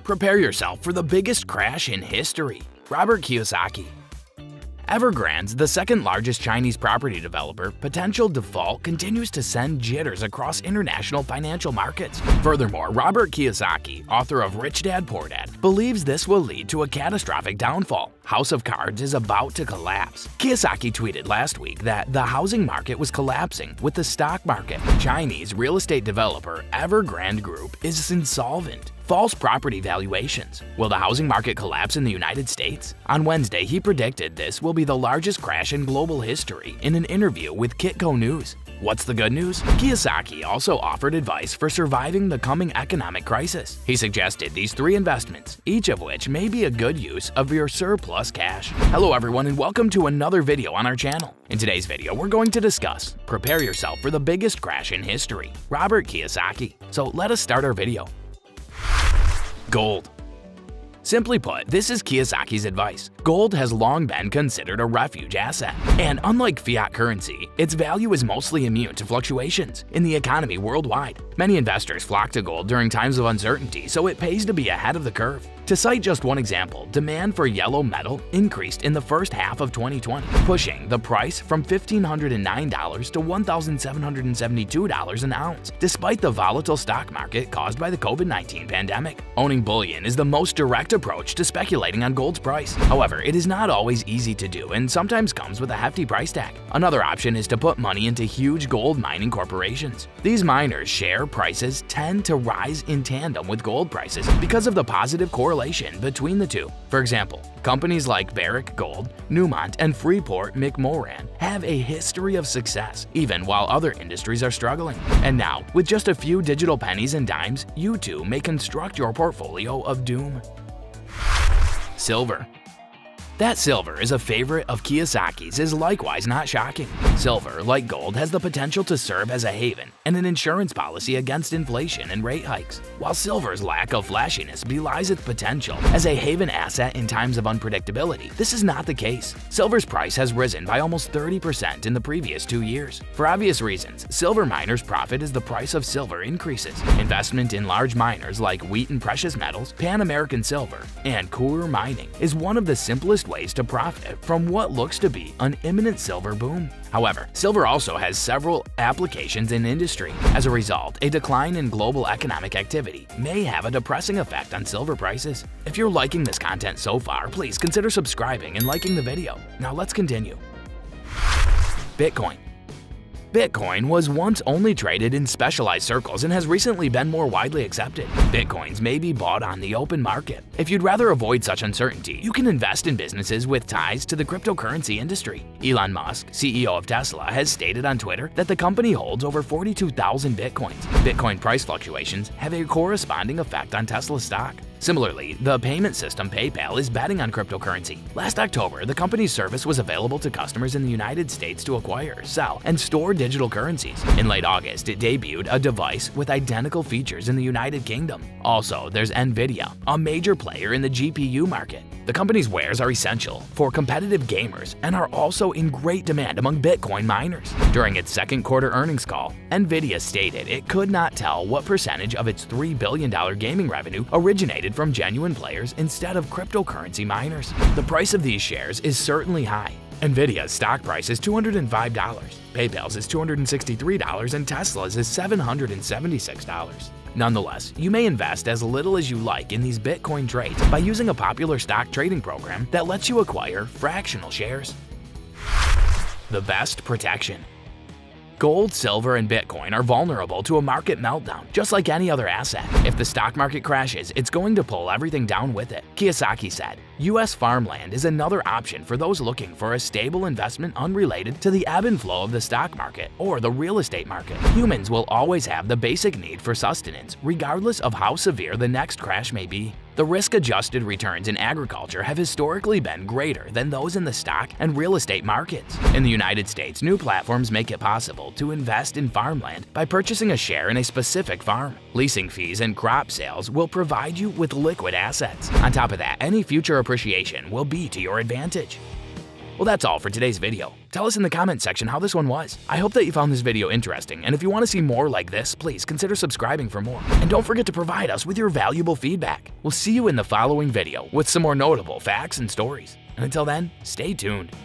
Prepare yourself for the biggest crash in history. Robert Kiyosaki. Evergrande's, the second-largest Chinese property developer, potential default continues to send jitters across international financial markets. Furthermore, Robert Kiyosaki, author of Rich Dad Poor Dad, believes this will lead to a catastrophic downfall. House of Cards is about to collapse. Kiyosaki tweeted last week that the housing market was collapsing with the stock market. Chinese real estate developer Evergrande Group is insolvent. False property valuations. Will the housing market collapse in the United States? On Wednesday, he predicted this will be the largest crash in global history in an interview with Kitco News. What's the good news? Kiyosaki also offered advice for surviving the coming economic crisis. He suggested these 3 investments, each of which may be a good use of your surplus cash. Hello everyone and welcome to another video on our channel. In today's video, we're going to discuss prepare yourself for the biggest crash in history, Robert Kiyosaki. So let us start our video. Gold. Simply put, this is Kiyosaki's advice. Gold has long been considered a refuge asset, and unlike fiat currency, its value is mostly immune to fluctuations in the economy worldwide. Many investors flock to gold during times of uncertainty, so it pays to be ahead of the curve. To cite just one example, demand for yellow metal increased in the first half of 2020, pushing the price from $1,509 to $1,772 an ounce, despite the volatile stock market caused by the COVID-19 pandemic. Owning bullion is the most direct approach to speculating on gold's price. However, it is not always easy to do and sometimes comes with a hefty price tag. Another option is to put money into huge gold mining corporations. These miners' share prices tend to rise in tandem with gold prices because of the positive correlation between the two. For example, companies like Barrick Gold, Newmont, and Freeport-McMoRan have a history of success, even while other industries are struggling. And now, with just a few digital pennies and dimes, you too may construct your portfolio of doom. Silver. That silver is a favorite of Kiyosaki's is likewise not shocking. Silver, like gold, has the potential to serve as a haven and an insurance policy against inflation and rate hikes. While silver's lack of flashiness belies its potential as a haven asset in times of unpredictability, this is not the case. Silver's price has risen by almost 30% in the previous 2 years. For obvious reasons, silver miners profit as the price of silver increases. Investment in large miners like Wheaton Precious Metals, Pan American Silver, and Coeur Mining is one of the simplest ways to profit from what looks to be an imminent silver boom. However, silver also has several applications in industry. As a result, a decline in global economic activity may have a depressing effect on silver prices. If you're liking this content so far, please consider subscribing and liking the video. Now let's continue. Bitcoin. Bitcoin was once only traded in specialized circles and has recently been more widely accepted. Bitcoins may be bought on the open market. If you'd rather avoid such uncertainty, you can invest in businesses with ties to the cryptocurrency industry. Elon Musk, CEO of Tesla, has stated on Twitter that the company holds over 42,000 Bitcoins. Bitcoin price fluctuations have a corresponding effect on Tesla stock. Similarly, the payment system PayPal is betting on cryptocurrency. Last October, the company's service was available to customers in the United States to acquire, sell, and store digital currencies. In late August, it debuted a device with identical features in the United Kingdom. Also, there's Nvidia, a major player in the GPU market. The company's wares are essential for competitive gamers and are also in great demand among Bitcoin miners. During its second quarter earnings call, Nvidia stated it could not tell what percentage of its $3 billion gaming revenue originated from genuine players instead of cryptocurrency miners. The price of these shares is certainly high. Nvidia's stock price is $205, PayPal's is $263, and Tesla's is $776. Nonetheless, you may invest as little as you like in these Bitcoin trades by using a popular stock trading program that lets you acquire fractional shares. The best protection. Gold, silver, and Bitcoin are vulnerable to a market meltdown, just like any other asset. If the stock market crashes, it's going to pull everything down with it. Kiyosaki said, U.S. farmland is another option for those looking for a stable investment unrelated to the ebb and flow of the stock market or the real estate market. Humans will always have the basic need for sustenance, regardless of how severe the next crash may be. The risk-adjusted returns in agriculture have historically been greater than those in the stock and real estate markets. In the United States, new platforms make it possible to invest in farmland by purchasing a share in a specific farm. Leasing fees and crop sales will provide you with liquid assets. On top of that, any future appreciation will be to your advantage. Well, that's all for today's video. Tell us in the comment section how this one was. I hope that you found this video interesting, and if you want to see more like this, please consider subscribing for more. And don't forget to provide us with your valuable feedback. We'll see you in the following video with some more notable facts and stories. And until then, stay tuned.